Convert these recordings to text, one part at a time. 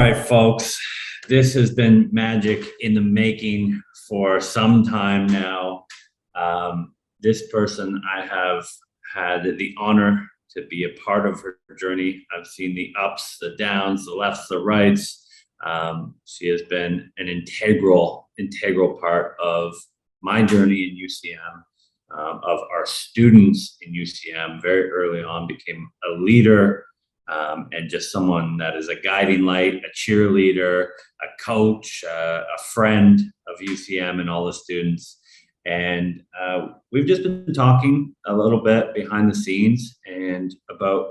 right, folks. This has been magic in the making for some time now. This person, I have had the honor to be a part of her journey. I've seen the ups, the downs, the lefts, the rights. She has been an integral part of my journey in UCM, of our students in UCM. Very early on, became a leader. And just someone that is a guiding light, a cheerleader, a coach, a friend of UCM and all the students. And we've just been talking a little bit behind the scenes and about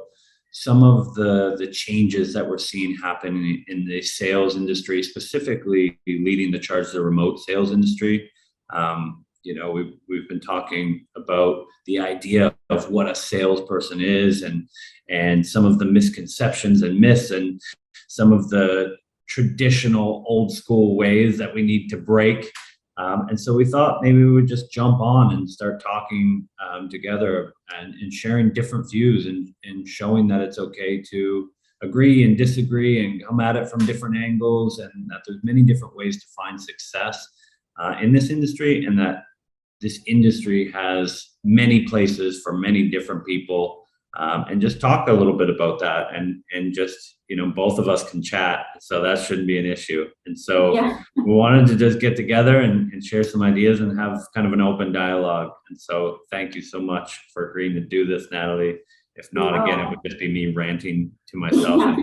some of the changes that we're seeing happen in the sales industry, specifically leading the charge to the remote sales industry. We've been talking about the idea of what a salesperson is and some of the misconceptions and myths and some of the traditional old school ways that we need to break. And so we thought maybe we would just jump on and start talking together and sharing different views and showing that it's okay to agree and disagree and come at it from different angles, and that there's many different ways to find success in this industry, and that this industry has many places for many different people, and just talk a little bit about that, and just, both of us can chat, so that shouldn't be an issue. And so we wanted to just get together and share some ideas and have kind of an open dialogue. And so thank you so much for agreeing to do this, Nathalie. If not, again, it would just be me ranting to myself.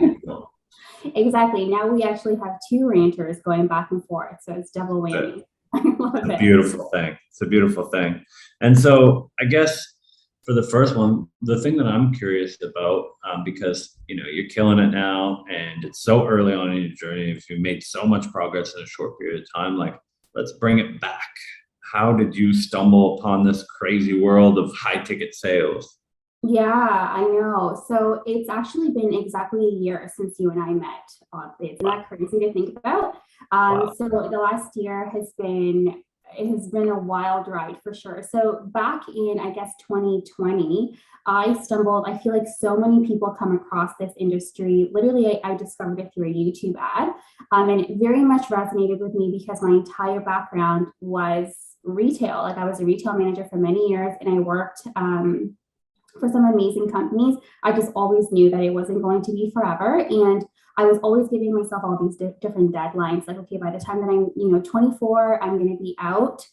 Exactly. Now we actually have two ranters going back and forth, so it's double whammy. It's a beautiful thing. It's a beautiful thing. And so I guess for the first one, the thing that I'm curious about, because you're killing it now and it's so early on in your journey, if you made so much progress in a short period of time, like, let's bring it back. How did you stumble upon this crazy world of high ticket sales? Yeah, I know. So it's actually been exactly a year since you and I met. Oddly, isn't that crazy to think about? Wow. So the last year has been a wild ride for sure. So back in, I guess, 2020, I feel like so many people come across this industry. Literally, I discovered it through a YouTube ad. And it very much resonated with me because my entire background was retail. Like, I was a retail manager for many years, and I worked for some amazing companies. I just always knew that it wasn't going to be forever. And I was always giving myself all these different deadlines. Like, okay, by the time that I'm 24, I'm going to be out.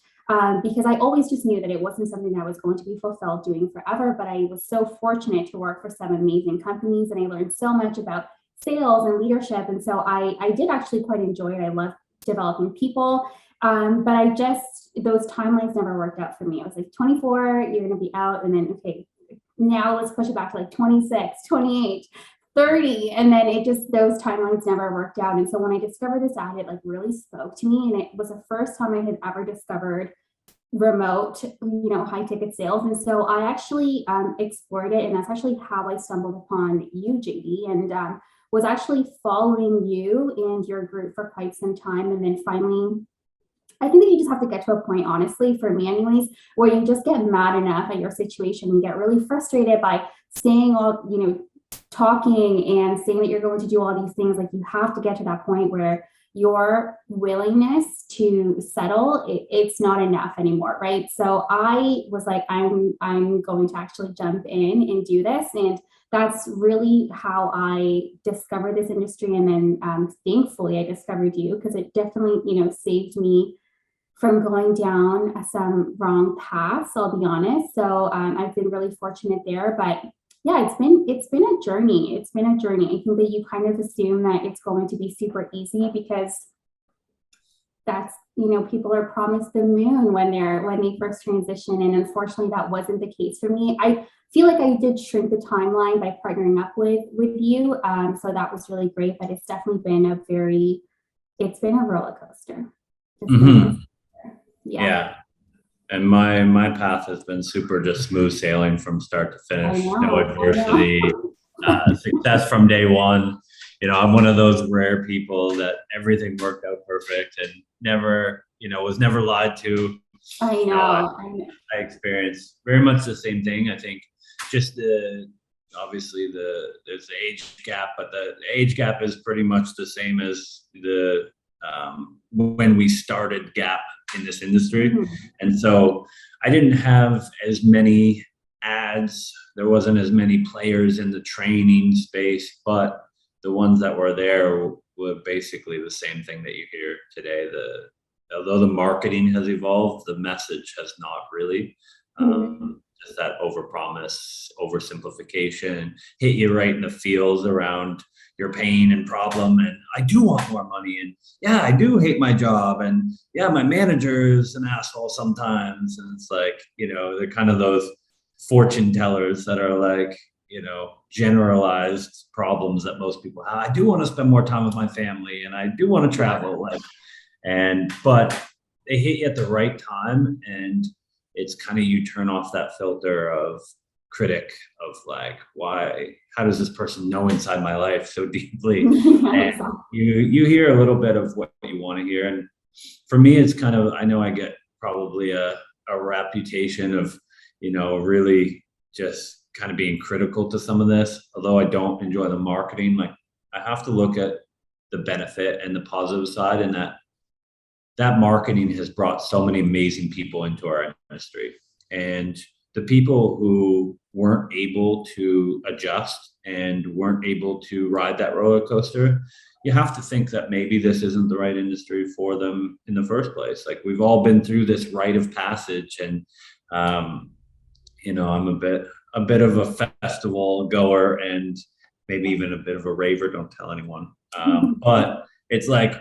Because I always just knew that it wasn't something that I was going to be fulfilled doing forever. But I was so fortunate to work for some amazing companies, and I learned so much about sales and leadership. And so I did actually quite enjoy it. I love developing people. But those timelines never worked out for me. I was like, 24, you're going to be out. And then, okay, now let's push it back to like 26, 28, 30. And then those timelines never worked out. And so when I discovered this ad, it like really spoke to me. And it was the first time I had ever discovered remote, high ticket sales. And so I actually explored it. And that's actually how I stumbled upon you, JD, and was actually following you and your group for quite some time. And then finally, I think that you just have to get to a point, honestly, for me anyways, where you just get mad enough at your situation and get really frustrated by saying talking and saying that you're going to do all these things. Like, you have to get to that point where your willingness to settle, it's not enough anymore, right? So I was like, I'm going to actually jump in and do this. And that's really how I discovered this industry. And then thankfully I discovered you, because it definitely, saved me from going down some wrong paths, I'll be honest. So I've been really fortunate there. But yeah, it's been a journey. It's been a journey. I think that you kind of assume that it's going to be super easy because that's, people are promised the moon when they first transition. And unfortunately, that wasn't the case for me. I feel like I did shrink the timeline by partnering up with you. So that was really great, but it's definitely been it's been a roller coaster. Mm-hmm. Yeah. And my path has been super just smooth sailing from start to finish. No adversity, success from day one. I'm one of those rare people that everything worked out perfect and never, was never lied to. I know. I experienced very much the same thing. I think just the obviously there's the age gap, but the age gap is pretty much the same as the when we started gap in this industry. Mhm. And so I didn't have as many ads. There wasn't as many players in the training space, but the ones that were there were basically the same thing that you hear today. Although the marketing has evolved, the message has not really. Mhm. Just that overpromise, oversimplification, hit you right in the feels around your pain and problem. And I do want more money. And yeah, I do hate my job. And yeah, my manager is an asshole sometimes. And it's like, they're kind of those fortune tellers that are like, generalized problems that most people have. I do want to spend more time with my family and I do want to travel. But they hit you at the right time, and it's kind of, you turn off that filter of critic of like, how does this person know inside my life so deeply? Yeah, And exactly. you hear a little bit of what you want to hear. And for me, it's kind of, I know I get probably a reputation of, really just kind of being critical to some of this, although I don't enjoy the marketing. Like, I have to look at the benefit and the positive side, and that marketing has brought so many amazing people into our industry. And the people who weren't able to adjust and weren't able to ride that roller coaster, you have to think that maybe this isn't the right industry for them in the first place. Like, we've all been through this rite of passage, and I'm a bit of a festival goer and maybe even a bit of a raver. Don't tell anyone. But it's like,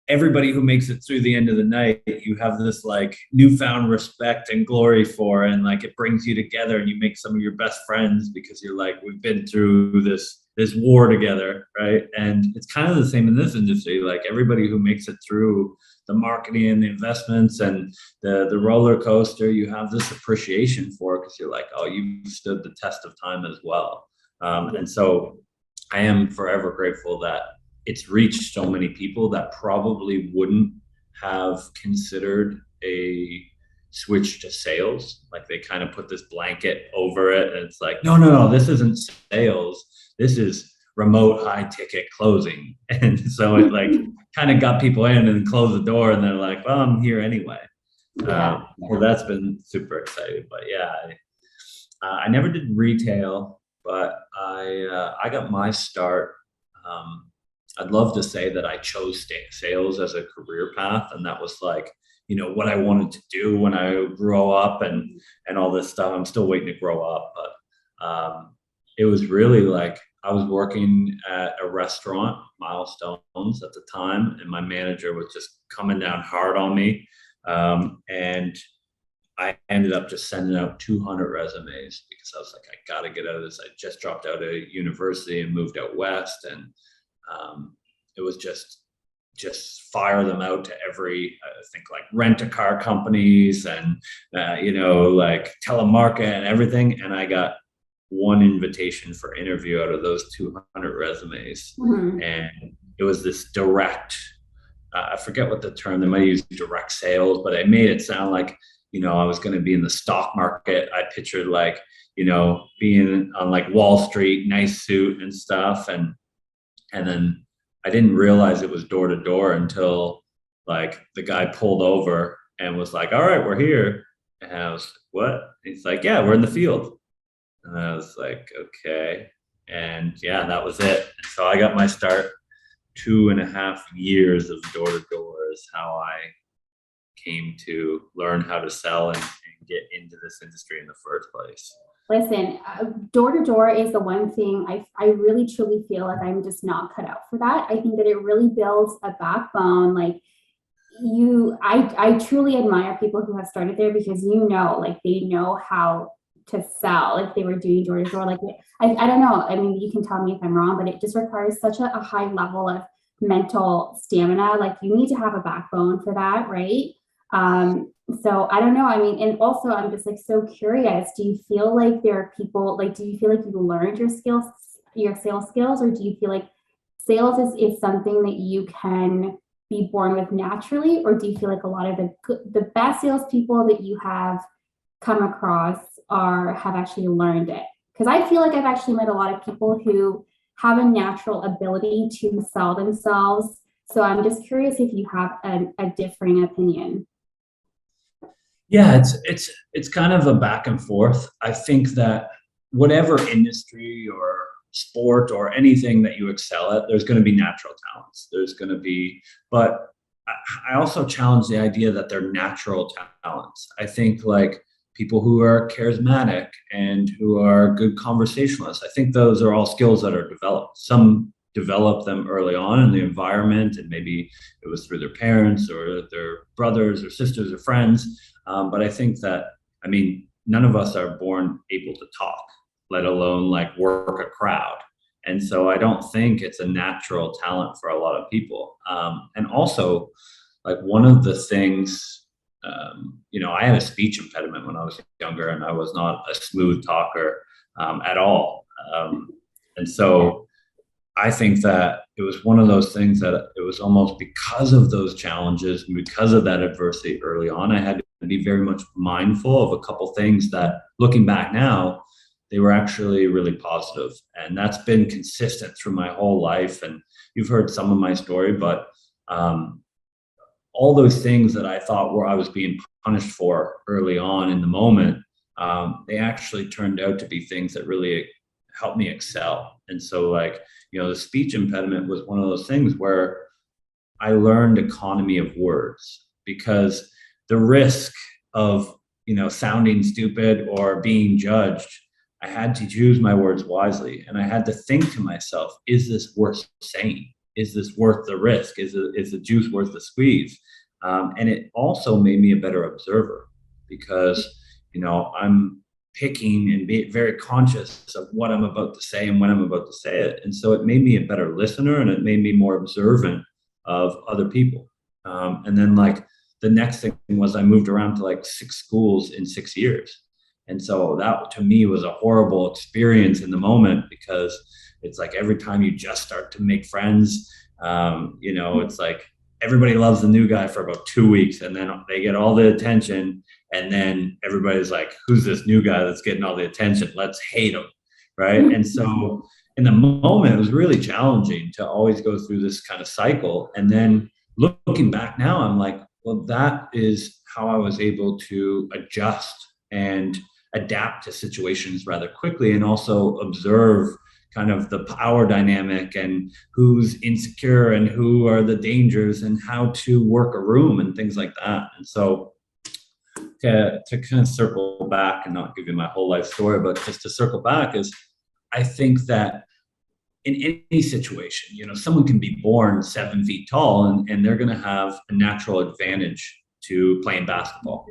everybody who makes it through the end of the night, you have this like newfound respect and glory for, and like it brings you together and you make some of your best friends because you're like, we've been through this war together, right? And it's kind of the same in this industry. Like, everybody who makes it through the marketing and the investments and the roller coaster, you have this appreciation for, because you're like, oh, you stood the test of time as well. And so I am forever grateful that it's reached so many people that probably wouldn't have considered a switch to sales. Like, they kind of put this blanket over it, and it's like, no, this isn't sales. This is remote high ticket closing. And so it like kind of got people in and closed the door, and they're like, well, I'm here anyway. Yeah. So that's been super exciting. But yeah, I never did retail, but I got my start. I'd love to say that I chose sales as a career path, and that was like, what I wanted to do when I grow up and all this stuff. I'm still waiting to grow up, but it was really like, I was working at a restaurant, Milestones at the time, and my manager was just coming down hard on me, and I ended up just sending out 200 resumes because I was like, I got to get out of this. I just dropped out of university and moved out west, and it was just fire them out to every, I think, like rent-a-car companies and like telemarket and everything. And I got one invitation for interview out of those 200 resumes. Mhm. And it was this direct, I forget what the term, they might use direct sales, but I made it sound like, I was going to be in the stock market. I pictured like, being on like Wall Street, nice suit and stuff. And then I didn't realize it was door to door until like the guy pulled over and was like, all right, we're here. And I was like, what? He's like, yeah, we're in the field. And I was like, okay. And yeah, that was it. So I got my start. 2.5 years of door to door is how I came to learn how to sell and get into this industry in the first place. Listen, door to door is the one thing I really truly feel like I'm just not cut out for that. I think that it really builds a backbone. Like, I truly admire people who have started there, because like they know how to sell if they were doing door to door. Like, I don't know. I mean, you can tell me if I'm wrong, but it just requires such a high level of mental stamina. Like, you need to have a backbone for that, right? So I don't know. I mean, and also I'm just like so curious. Do you feel like there are people, like, do you feel like you learned your sales skills, or do you feel like sales is something that you can be born with naturally, or do you feel like a lot of the best salespeople that you have come across have actually learned it? Because I feel like I've actually met a lot of people who have a natural ability to sell themselves. So I'm just curious if you have a differing opinion. Yeah, it's kind of a back and forth. I think that whatever industry or sport or anything that you excel at, there's going to be natural talents. There's going to be, but I also challenge the idea that they're natural talents. I think like people who are charismatic and who are good conversationalists, I think those are all skills that are developed. Some develop them early on in the environment, and maybe it was through their parents or their brothers or sisters or friends. But I think that, I mean, none of us are born able to talk, let alone like work a crowd. And so I don't think it's a natural talent for a lot of people. And also, like one of the things, I had a speech impediment when I was younger, and I was not a smooth talker at all. And so I think that it was one of those things that it was almost because of those challenges and because of that adversity early on, I had to be very much mindful of a couple things that looking back now, they were actually really positive. And that's been consistent through my whole life. And you've heard some of my story, but all those things that I thought were I was being punished for early on in the moment, they actually turned out to be things that really helped me excel. And so like, the speech impediment was one of those things where I learned economy of words, because the risk of, sounding stupid or being judged, I had to choose my words wisely. And I had to think to myself, is this worth saying? Is this worth the risk? Is the juice worth the squeeze? And it also made me a better observer, because, I'm picking and being very conscious of what I'm about to say and when I'm about to say it. And so it made me a better listener, and it made me more observant of other people. And then like the next thing was I moved around to like 6 schools in 6 years. And so that to me was a horrible experience in the moment, because it's like every time you just start to make friends, it's like everybody loves the new guy for about 2 weeks, and then they get all the attention. And then everybody's like, who's this new guy that's getting all the attention? Let's hate him. Right. And so in the moment, it was really challenging to always go through this kind of cycle. And then looking back now, I'm like, well, that is how I was able to adjust and adapt to situations rather quickly, and also observe kind of the power dynamic and who's insecure and who are the dangers and how to work a room and things like that. And so to kind of circle back and not give you my whole life story, but just to circle back, is I think that in any situation, someone can be born 7 feet tall, and they're going to have a natural advantage to playing basketball.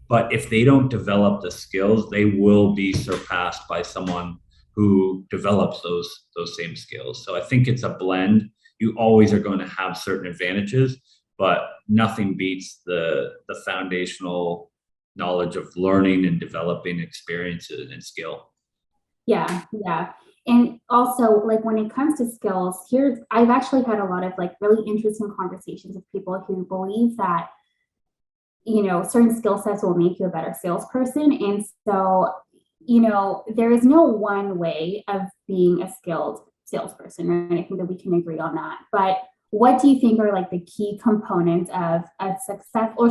But if they don't develop the skills, they will be surpassed by someone who develops those same skills. So I think it's a blend. You always are going to have certain advantages, but nothing beats the foundational knowledge of learning and developing experiences and skill. Yeah, yeah. And also, like when it comes to skills, I've actually had a lot of like really interesting conversations with people who believe that, certain skill sets will make you a better salesperson. And so, there is no one way of being a skilled salesperson, right? I think that we can agree on that. But what do you think are like the key components of success, or,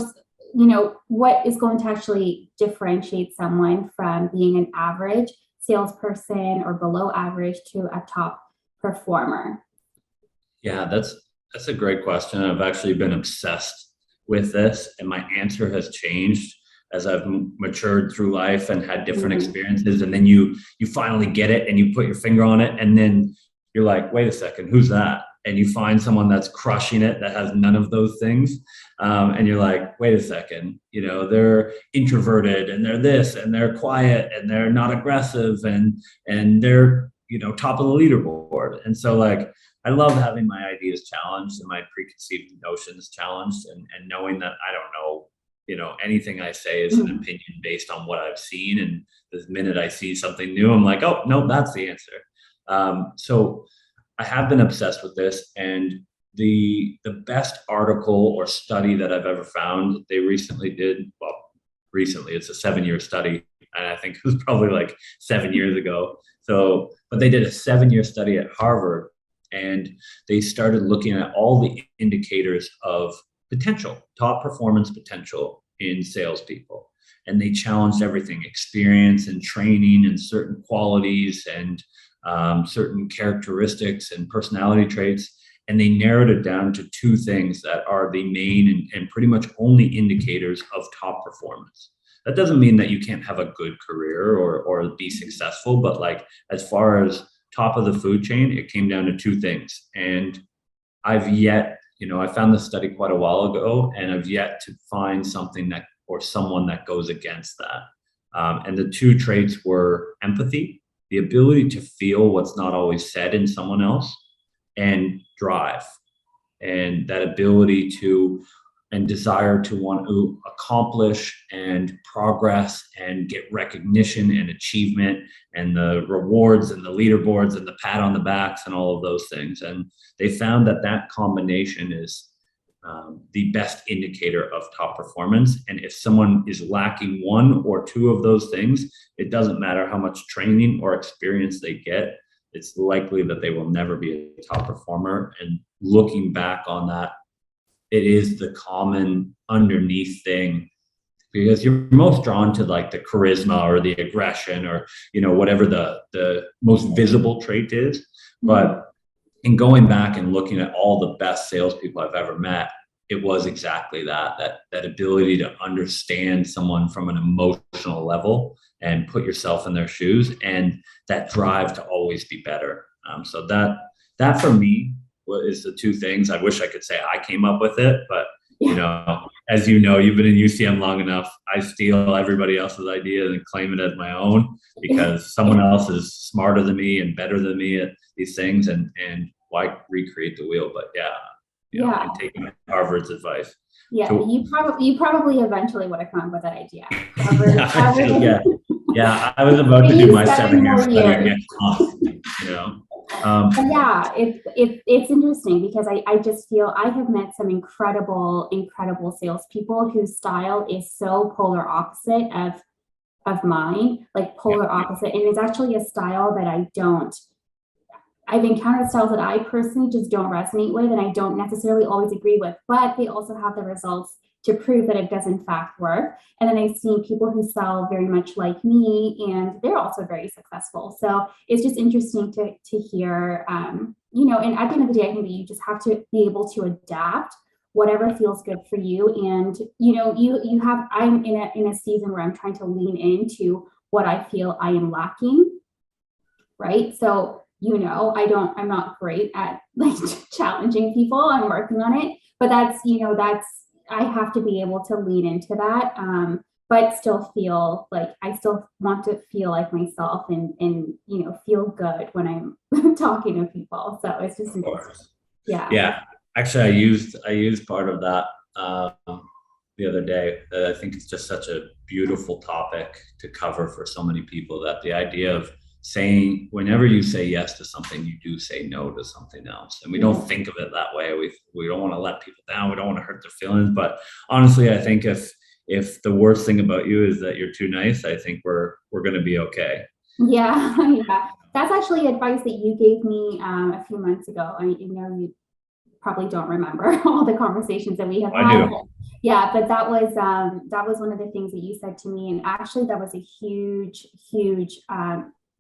what is going to actually differentiate someone from being an average salesperson or below average to a top performer? Yeah, that's a great question. I've actually been obsessed with this, and my answer has changed as I've matured through life and had different experiences. And then you finally get it and you put your finger on it, and then you're like, wait a second, who's that? And you find someone that's crushing it that has none of those things. And you're like, wait a second, they're introverted and they're this and they're quiet and they're not aggressive and they're, top of the leaderboard. And so like, I love having my ideas challenged and my preconceived notions challenged, and knowing that I don't know, anything I say is an opinion based on what I've seen. And the minute I see something new, I'm like, oh, no, that's the answer. So I have been obsessed with this, and the best article or study that I've ever found, they recently did, well, recently, it's a 7-year study, and I think it was probably like 7 years ago. So, but they did a 7-year study at Harvard, and they started looking at all the indicators of potential, top performance potential in salespeople. And they challenged everything, experience and training and certain qualities and certain characteristics and personality traits. And they narrowed it down to two things that are the main and pretty much only indicators of top performance. That doesn't mean that you can't have a good career or be successful, but like as far as top of the food chain, it came down to two things. And I've yet, I found this study quite a while ago, and I've yet to find something that or someone that goes against that. And the two traits were empathy, the ability to feel what's not always said in someone else, and drive, and that ability to and desire to want to accomplish and progress and get recognition and achievement and the rewards and the leaderboards and the pat on the backs and all of those things. And they found that that combination is the best indicator of top performance. And if someone is lacking one or two of those things, it doesn't matter how much training or experience they get, it's likely that they will never be a top performer. And looking back on that, it is the common underneath thing, because you're most drawn to like the charisma or the aggression or, whatever the most visible trait is. But in going back and looking at all the best salespeople I've ever met, it was exactly that ability to understand someone from an emotional level and put yourself in their shoes, and that drive to always be better. So that for me is the two things. I wish I could say I came up with it, but as you've been in UCM long enough, I steal everybody else's ideas and claim it as my own because someone else is smarter than me and better than me at these things, and why recreate the wheel? But I'm taking Harvard's advice. Yeah, so, you probably eventually would have come up with that idea. Harvard. Yeah, I was about to do my 7-year study and get off, it's interesting because I just feel I have met some incredible salespeople whose style is so polar opposite of mine, like polar opposite. And it's actually a style that I've encountered styles that I personally just don't resonate with, and I don't necessarily always agree with, but they also have the results to prove that it does in fact work. And then I've seen people who sell very much like me, and they're also very successful. So it's just interesting to hear, and at the end of the day, I think that you just have to be able to adapt whatever feels good for you. And, I'm in a season where I'm trying to lean into what I feel I am lacking, right? So, I'm not great at like challenging people. I'm working on it, but I have to be able to lean into that, but still feel like I still want to feel like myself and feel good when I'm talking to people. So it's just interesting. Yeah. Actually, I used part of that the other day. I think it's just such a beautiful topic to cover for so many people, that the idea of saying, whenever you say yes to something, you do say no to something else. And we don't think of it that way. We don't want to let people down. We don't want to hurt their feelings. But honestly, I think if the worst thing about you is that you're too nice, I think we're going to be okay. Yeah. That's actually advice that you gave me a few months ago. You probably don't remember all the conversations that we have had. I do. Yeah, but that was one of the things that you said to me, and actually that was a huge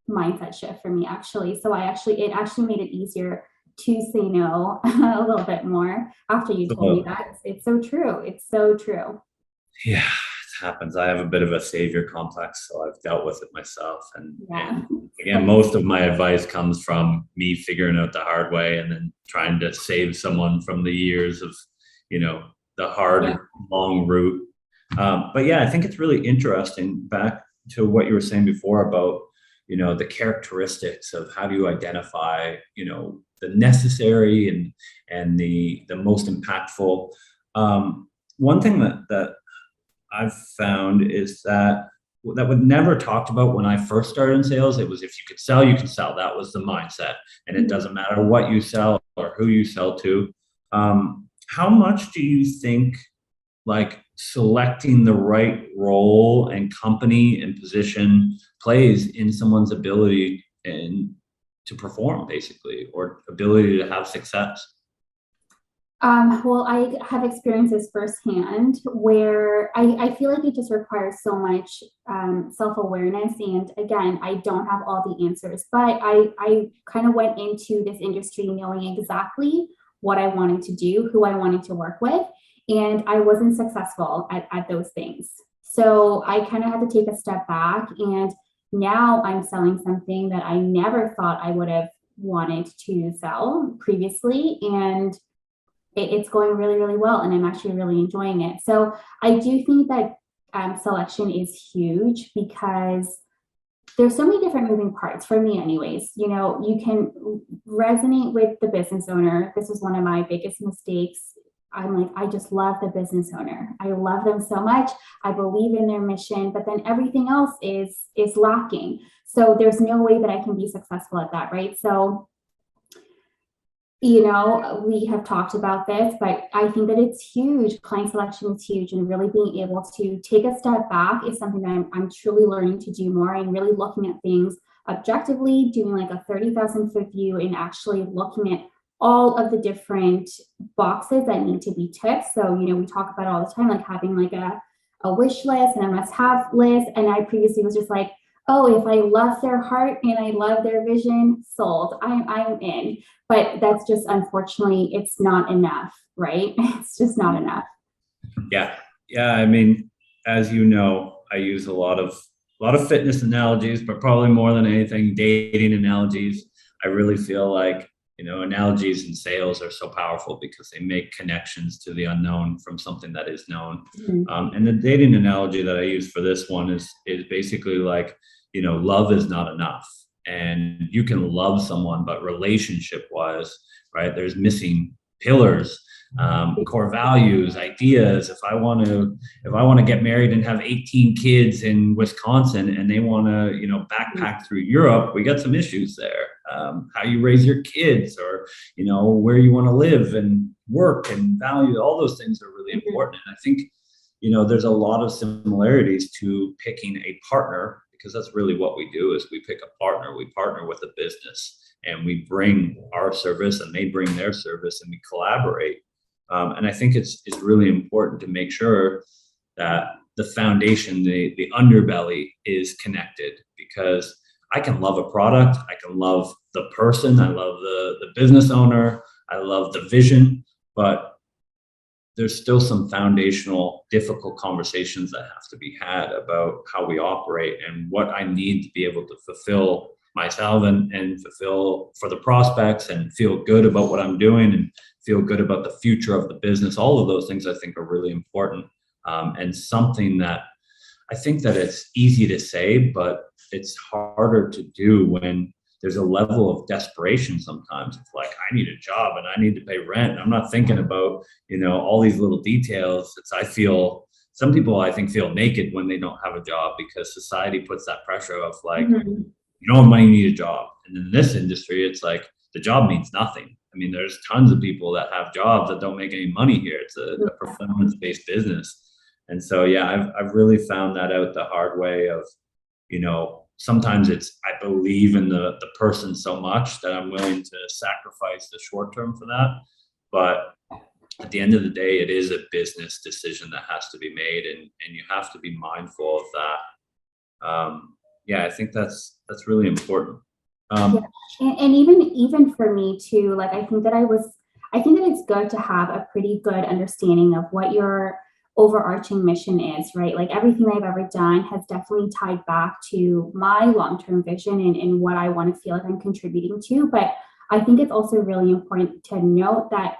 mindset shift for me, actually. So it actually made it easier to say no a little bit more after you told me that. It's so true. It's so true. Yeah, it happens. I have a bit of a savior complex, so I've dealt with it myself. And again, most of my advice comes from me figuring out the hard way and then trying to save someone from the years of, the hard, long route. But I think it's really interesting, back to what you were saying before about, the characteristics of how do you identify, the necessary and the most impactful. One thing that I've found is that was never talked about when I first started in sales. It was, if you could sell, you can sell. That was the mindset. And it doesn't matter what you sell or who you sell to. How much do you think like selecting the right role and company and position plays in someone's ability and to perform, basically, or ability to have success. Well, I have experiences firsthand where I feel like it just requires so much self-awareness. And again, I don't have all the answers, but I kind of went into this industry knowing exactly what I wanted to do, who I wanted to work with, and I wasn't successful at those things. So I kind of had to take a step back, and now I'm selling something that I never thought I would have wanted to sell previously. And it's going really, really well, and I'm actually really enjoying it. So I do think that selection is huge because there's so many different moving parts for me anyways. You know, you can resonate with the business owner. This was one of my biggest mistakes. I'm like, I just love the business owner. I love them so much. I believe in their mission, but then everything else is lacking. So there's no way that I can be successful at that, right? So you know, we have talked about this, but I think that it's huge. Client selection is huge, and really being able to take a step back is something that I'm truly learning to do more, and really looking at things objectively, doing like a 30,000-foot view and actually looking at all of the different boxes that need to be ticked. So, you know, we talk about it all the time, like having like a wish list and a must-have list. And I previously was just like, oh, if I love their heart and I love their vision, sold. I'm in. But that's just, unfortunately, it's not enough, right? It's just not enough. Yeah. Yeah. I mean, as you know, I use a lot of fitness analogies, but probably more than anything, dating analogies. I really feel like, you know, analogies in sales are so powerful because they make connections to the unknown from something that is known. Mm-hmm. And the dating analogy that I use for this one is basically like, you know, love is not enough. And you can love someone, but relationship wise, right, there's missing pillars, core values, ideas. If I want to get married and have 18 kids in Wisconsin, and they want to, you know, backpack through Europe, we got some issues there. How you raise your kids, or, you know, where you want to live and work and value, all those things are really important. And I think, you know, there's a lot of similarities to picking a partner, because that's really what we do. Is we pick a partner, we partner with a business, and we bring our service and they bring their service, and we collaborate. And I think it's really important to make sure that the foundation, the underbelly, is connected, because I can love a product, I can love the person, I love the business owner, I love the vision, but there's still some foundational difficult conversations that have to be had about how we operate and what I need to be able to fulfill myself and fulfill for the prospects, and feel good about what I'm doing, and feel good about the future of the business. All of those things I think are really important, and something that I think that it's easy to say, but it's harder to do when there's a level of desperation sometimes. It's like, I need a job and I need to pay rent. I'm not thinking about, you know, all these little details. Some people I think feel naked when they don't have a job, because society puts that pressure of like, Mm-hmm. you don't have money, you need a job. And in this industry, it's like the job means nothing. I mean, there's tons of people that have jobs that don't make any money here. It's a performance-based business. And so, yeah, I've really found that out the hard way of, you know, sometimes it's, I believe in the person so much that I'm willing to sacrifice the short term for that. But at the end of the day, it is a business decision that has to be made, and you have to be mindful of that. Yeah, I think that's really important. Yeah. And even for me too, like I think that it's good to have a pretty good understanding of what your overarching mission is, right? Like everything I've ever done has definitely tied back to my long-term vision and what I want to feel like I'm contributing to. But I think it's also really important to note that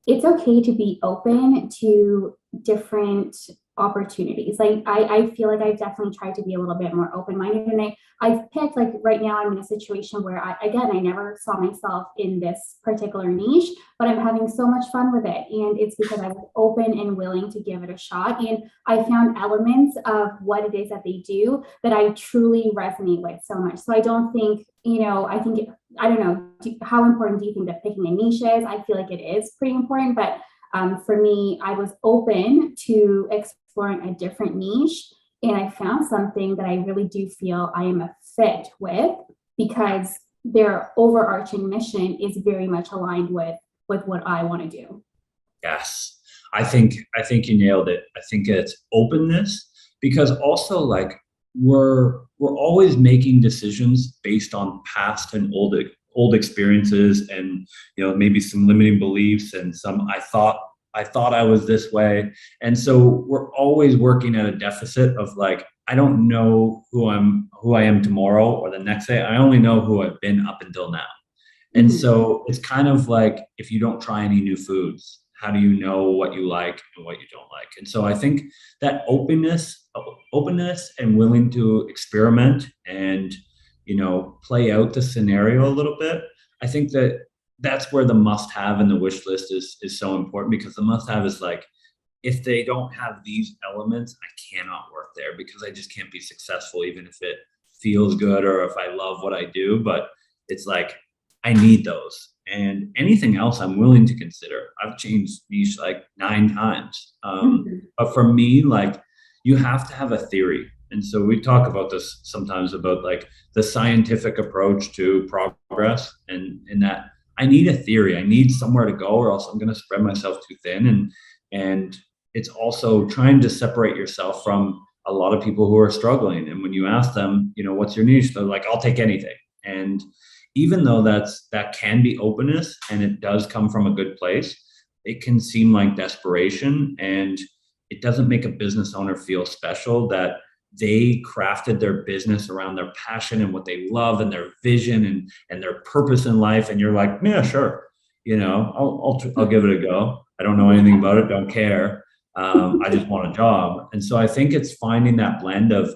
it's okay to be open to different opportunities. Like I feel like I've definitely tried to be a little bit more open-minded, and I've picked, like right now I'm in a situation where I never saw myself in this particular niche, but I'm having so much fun with it. And it's because I was open and willing to give it a shot. And I found elements of what it is that they do that I truly resonate with so much. So I don't think, you know, I don't know, how important do you think that picking a niche is? I feel like it is pretty important, but for me, I was open to exploring a different niche. And I found something that I really do feel I am a fit with, because their overarching mission is very much aligned with what I want to do. Yes. I think you nailed it. I think it's openness, because also like we're always making decisions based on past and old experiences, and maybe some limiting beliefs and some I thought I was this way. And so we're always working at a deficit of like, I don't know who I am tomorrow or the next day. I only know who I've been up until now. And Mhm. so it's kind of like, if you don't try any new foods, how do you know what you like and what you don't like? And so I think that openness and willing to experiment and, play out the scenario a little bit. I think that's where the must have and the wish list is so important, because the must have is like, if they don't have these elements, I cannot work there because I just can't be successful, even if it feels good or if I love what I do. But it's like, I need those. And anything else I'm willing to consider. I've changed niche like 9 times. Mhm. But for me, like, you have to have a theory. And so we talk about this sometimes about like the scientific approach to progress, and in that I need a theory. I need somewhere to go, or else I'm going to spread myself too thin. And it's also trying to separate yourself from a lot of people who are struggling. And when you ask them, what's your niche? They're like, I'll take anything. And even though that can be openness and it does come from a good place, it can seem like desperation, and it doesn't make a business owner feel special that they crafted their business around their passion and what they love and their vision and their purpose in life. And you're like, yeah, sure, I'll give it a go. I don't know anything about it, don't care. I just want a job. And so I think it's finding that blend of,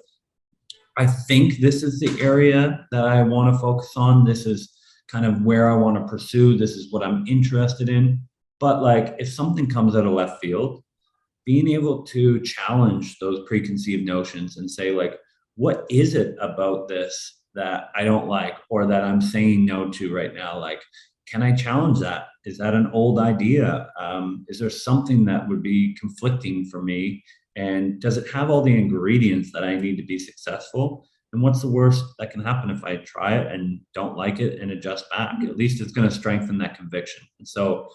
I think this is the area that I want to focus on. This is kind of where I want to pursue. This is what I'm interested in. But like, if something comes out of left field, being able to challenge those preconceived notions and say, like, what is it about this that I don't like or that I'm saying no to right now? Like, can I challenge that? Is that an old idea? Is there something that would be conflicting for me? And does it have all the ingredients that I need to be successful? And what's the worst that can happen if I try it and don't like it and adjust back? At least it's going to strengthen that conviction. And so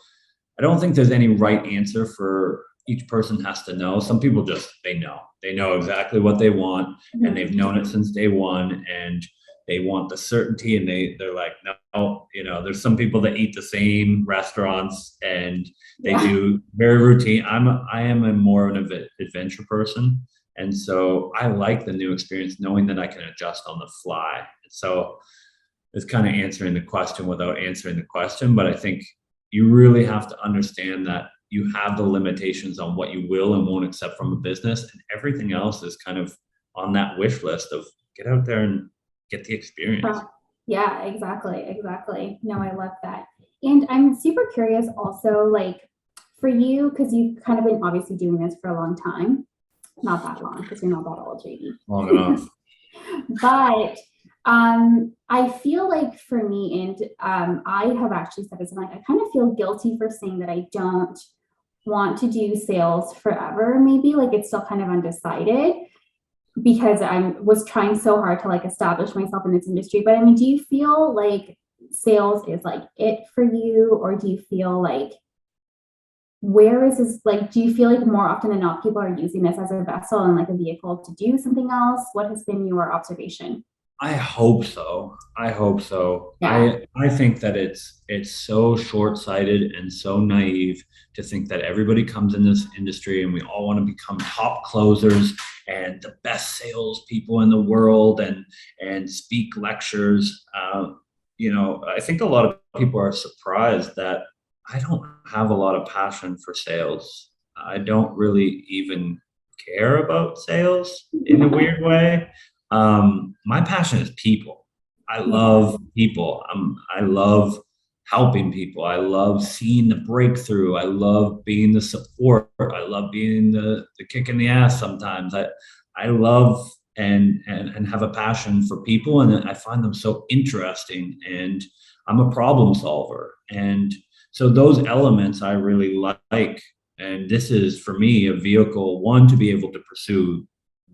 I don't think there's any right answer for each person has to know. Some people just, they know exactly what they want, and they've known it since day one, and they want the certainty, and they're like, no, there's some people that eat the same restaurants and they do very routine. I am a more of an adventure person. And so I like the new experience, knowing that I can adjust on the fly. So it's kind of answering the question without answering the question. But I think you really have to understand that you have the limitations on what you will and won't accept from a business, and everything else is kind of on that wish list of get out there and get the experience. Yeah, exactly. No, I love that. And I'm super curious also, like, for you, because you've kind of been obviously doing this for a long time. Not that long, because you're not that old, JD. Long enough. But I feel like for me, and I have actually said this, I'm like, I kind of feel guilty for saying that I don't want to do sales forever, maybe, like it's still kind of undecided, because I was trying so hard to like establish myself in this industry. But I mean, do you feel like sales is like it for you, or do you feel like, where is this, like, do you feel like more often than not people are using this as a vessel and like a vehicle to do something else? What has been your observation? I hope so. Yeah. I think that it's so short-sighted and so naive to think that everybody comes in this industry and we all want to become top closers and the best salespeople in the world and speak lectures. I think a lot of people are surprised that I don't have a lot of passion for sales. I don't really even care about sales in a weird way. My passion is people. I love people. I love helping people. I love seeing the breakthrough. I love being the support. I love being the kick in the ass sometimes. I love and have a passion for people, and I find them so interesting, and I'm a problem solver. And so those elements I really like, And this is for me a vehicle, one, to be able to pursue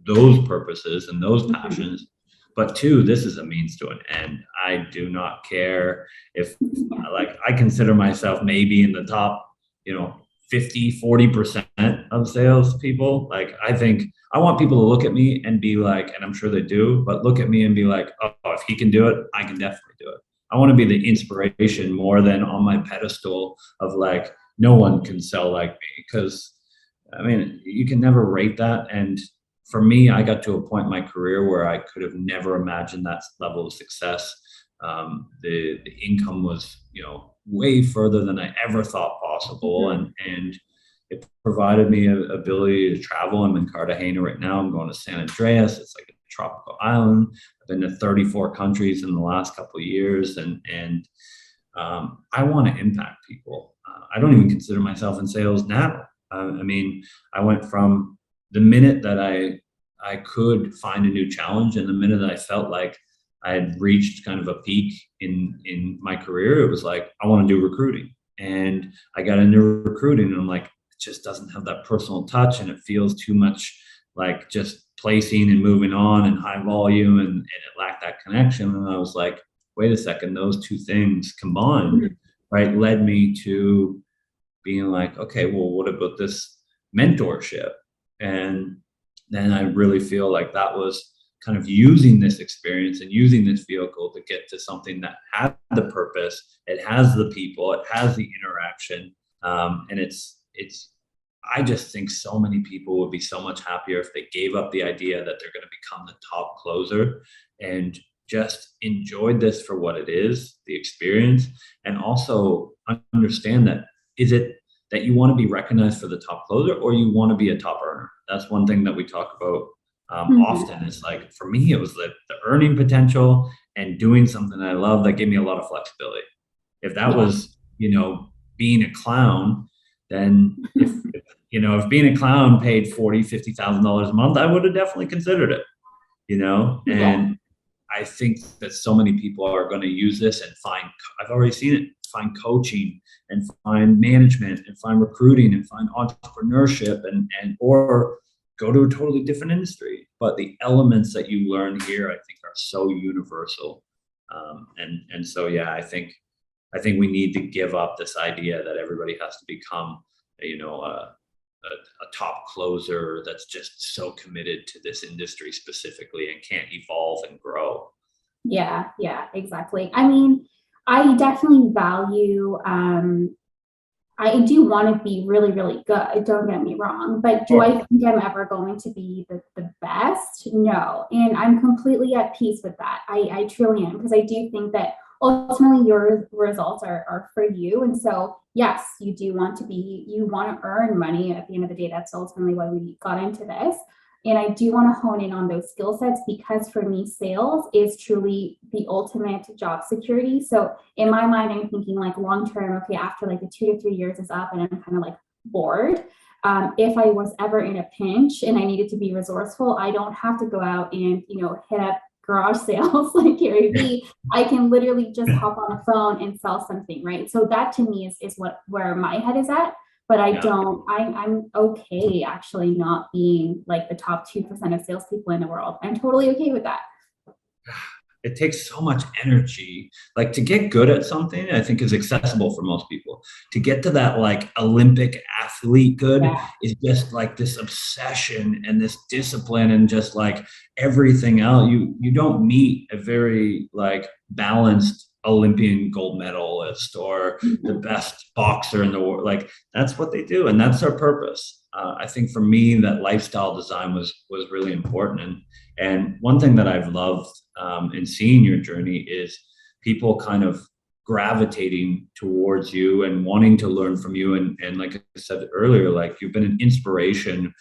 those purposes and those Mhm. passions, but two, this is a means to an end. I do not care if, Yeah. like, I consider myself maybe in the top, 50, 40% of salespeople. Like, I think I want people to look at me and be like, and I'm sure they do, but look at me and be like, oh, if he can do it, I can definitely do it. I want to be the inspiration more than on my pedestal of like, no one can sell like me. Because I mean, you can never rate that. And for me, I got to a point in my career where I could have never imagined that level of success. The income was, way further than I ever thought possible, Mhm. and it provided me a ability to travel. I'm in Cartagena right now. I'm going to San Andreas. It's like a tropical island. I've been to 34 countries in the last couple of years, and I want to impact people. I don't even consider myself in sales now. I mean, I went from the minute that I could find a new challenge, and the minute that I felt like I had reached kind of a peak in my career, it was like I want to do recruiting, and I got into recruiting, and I'm like, it just doesn't have that personal touch, and it feels too much like just placing and moving on and high volume, and it lacked that connection. And I was like, wait a second, those two things combined, Mhm. right, led me to being like, okay, well, what about this mentorship? And then I really feel like that was kind of using this experience and using this vehicle to get to something that had the purpose, it has the people, it has the interaction, and it's. I just think so many people would be so much happier if they gave up the idea that they're going to become the top closer and just enjoyed this for what it is, the experience, and also understand that, is it that you want to be recognized for the top closer, or you want to be a top earner? That's one thing that we talk about Mhm. often. Is like, for me, it was the earning potential and doing something that I love that gave me a lot of flexibility. If that Yeah. was, being a clown, then if being a clown paid 40, $50,000 a month, I would have definitely considered it, Yeah. and I think that so many people are going to use this and find, I've already seen it, find coaching and find management and find recruiting and find entrepreneurship or go to a totally different industry. But the elements that you learn here, I think, are so universal. And so, yeah, I think we need to give up this idea that everybody has to become, a top closer that's just so committed to this industry specifically and can't evolve and grow. Yeah, yeah, exactly. I mean, I definitely value, I do want to be really, really good. Don't get me wrong. But do I Sure. think I'm ever going to be the best? No. And I'm completely at peace with that. I truly am, because I do think that ultimately your results are for you. And so, yes, you want to earn money at the end of the day. That's ultimately why we got into this. And I do want to hone in on those skill sets, because for me, sales is truly the ultimate job security. So in my mind, I'm thinking like long term, okay, after like the 2 to 3 years is up and I'm kind of like bored. If I was ever in a pinch and I needed to be resourceful, I don't have to go out and, hit up garage sales like Gary Vee. I can literally just hop on the phone and sell something, right? So that to me is what where my head is at. But I Yeah. don't, I'm okay actually not being like the top 2% of salespeople in the world. I'm totally okay with that. It takes so much energy. Like, to get good at something, I think, is accessible for most people. To get to that like Olympic athlete good Yeah. is just like this obsession and this discipline and just like everything else. You don't meet a very like balanced Olympian gold medalist or the Mhm. best boxer in the world. Like, that's what they do, and that's their purpose. I think for me, that lifestyle design was really important, and one thing that I've loved in seeing your journey is people kind of gravitating towards you and wanting to learn from you. And like I said earlier, like, you've been an inspiration,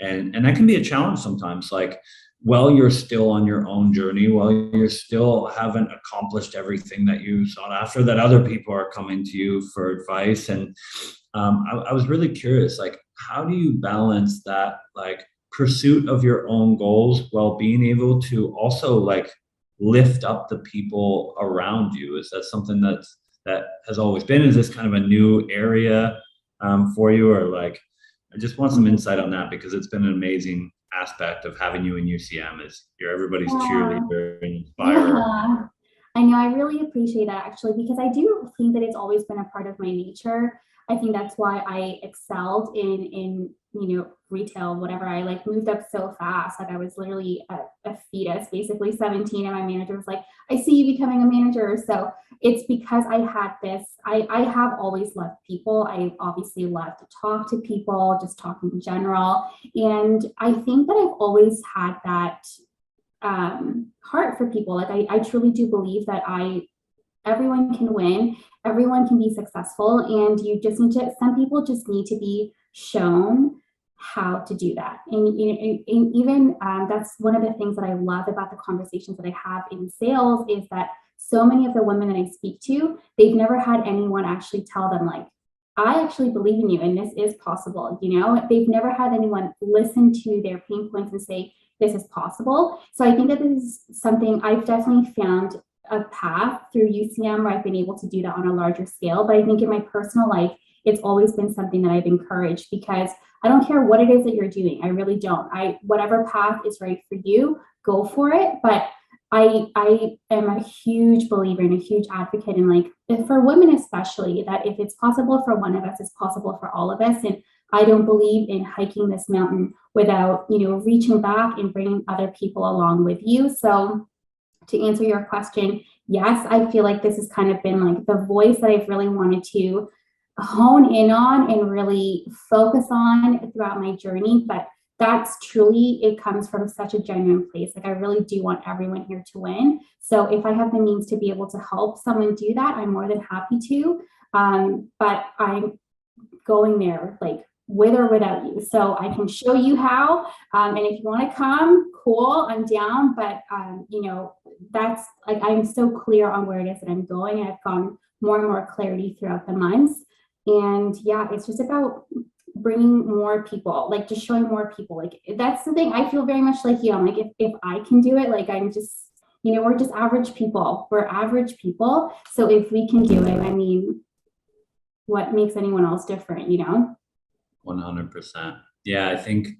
and that can be a challenge sometimes. Like, while you're still on your own journey, while you're still haven't accomplished everything that you sought after, that other people are coming to you for advice. And I was really curious, like, how do you balance that, like, pursuit of your own goals while being able to also like lift up the people around you? Is that something that has always been? Is this kind of a new area for you, or like? I just want some insight on that because it's been an amazing aspect of having you in UCM is you're everybody's Yeah. cheerleader and inspirer. Yeah, I know. I really appreciate that actually, because I do think that it's always been a part of my nature. I think that's why I excelled in retail, whatever. I like moved up so fast. Like I was literally a fetus, basically 17, and my manager was like, "I see you becoming a manager." So it's because I had this. I have always loved people. I obviously love to talk to people, just talk in general, and I think that I've always had that heart for people. Like I truly do believe that everyone can win, everyone can be successful, and you just need to. Some people just need to be shown how to do that, and even that's one of the things that I love about the conversations that I have in sales is that so many of the women that I speak to, they've never had anyone actually tell them like, I actually believe in you and this is possible. They've never had anyone listen to their pain points and say, this is possible. So I think that this is something I've definitely found a path through UCM where I've been able to do that on a larger scale. But I think in my personal life, it's always been something that I've encouraged because I don't care what it is that you're doing. I really don't. Whatever path is right for you, go for it. But I am a huge believer and a huge advocate in like for women especially that if it's possible for one of us, it's possible for all of us. And I don't believe in hiking this mountain without reaching back and bringing other people along with you. So to answer your question, yes, I feel like this has kind of been like the voice that I've really wanted to hone in on and really focus on throughout my journey. But that's truly, it comes from such a genuine place. Like I really do want everyone here to win. So if I have the means to be able to help someone do that, I'm more than happy to. But I'm going there like with or without you. So I can show you how. And if you want to come, cool, I'm down. But, that's like, I'm so clear on where it is that I'm going. I've gotten more and more clarity throughout the months. And yeah, it's just about bringing more people, like just showing more people. Like that's the thing. I feel very much like you. I'm like, if I can do it, like I'm just, we're just average people. We're average people. So if we can do it, I mean, what makes anyone else different, 100%. Yeah, I think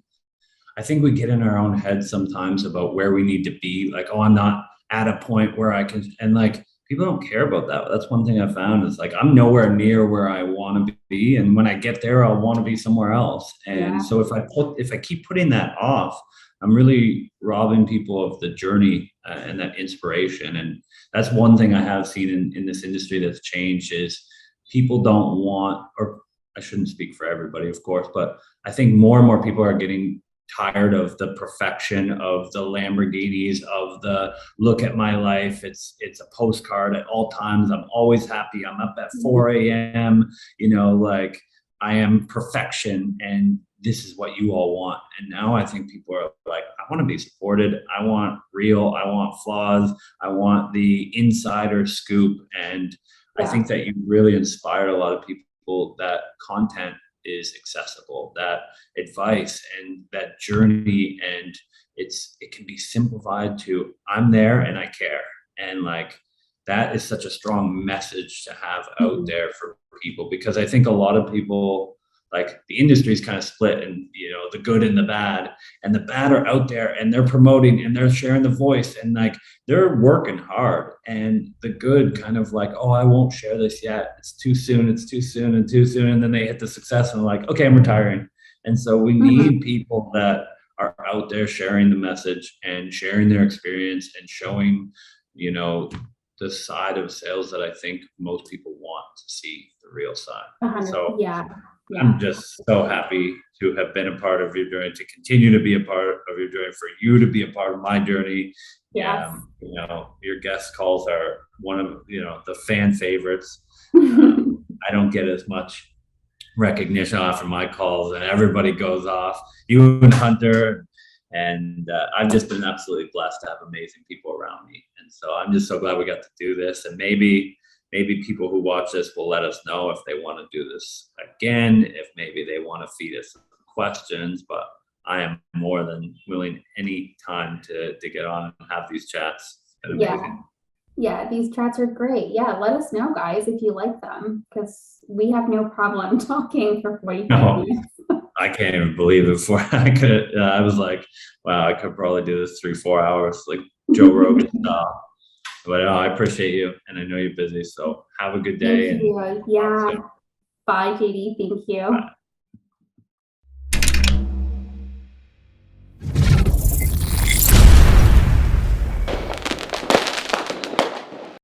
we get in our own head sometimes about where we need to be. Like, oh, I'm not at a point where I can, and like people don't care about that. That's one thing I found is like I'm nowhere near where I want to be, and when I get there, I'll want to be somewhere else. And Yeah. so if I keep putting that off, I'm really robbing people of the journey and that inspiration. And that's one thing I have seen in this industry that's changed is people don't want, or I shouldn't speak for everybody, of course, but I think more and more people are getting tired of the perfection of the Lamborghinis, of the look at my life. It's a postcard at all times. I'm always happy. I'm up at 4 a.m. Like I am perfection and this is what you all want. And now I think people are like, I want to be supported. I want real, I want flaws. I want the insider scoop. And I think that you really inspired a lot of people that content is accessible, that advice and that journey, and it can be simplified to I'm there and I care. And like that is such a strong message to have out there for people, because I think a lot of people, like the industry is kind of split and the good and the bad are out there and they're promoting and they're sharing the voice and like they're working hard, and the good kind of like, oh, I won't share this yet, it's too soon and then they hit the success and like, okay, I'm retiring. And so we need people that are out there sharing the message and sharing their experience and showing the side of sales that I think most people want to see, the real side. So Yeah. I'm just so happy to have been a part of your journey, to continue to be a part of your journey, for you to be a part of my journey. Yes. Your guest calls are one of the fan favorites. I don't get as much recognition off of my calls, and everybody goes off. You and Hunter, and I've just been absolutely blessed to have amazing people around me. And so I'm just so glad we got to do this. And maybe people who watch this will let us know if they want to do this again, if maybe they want to feed us some questions. But I am more than willing any time to get on and have these chats. Yeah, these chats are great. Yeah, let us know, guys, if you like them, because we have no problem talking for 45 minutes. I can't even believe it before I could, I was like, wow, I could probably do this 3, 4 hours, like Joe Rogan style. But I appreciate you, and I know you're busy, so have a good Thank day. And you. Yeah. Bye, Katie. Thank you.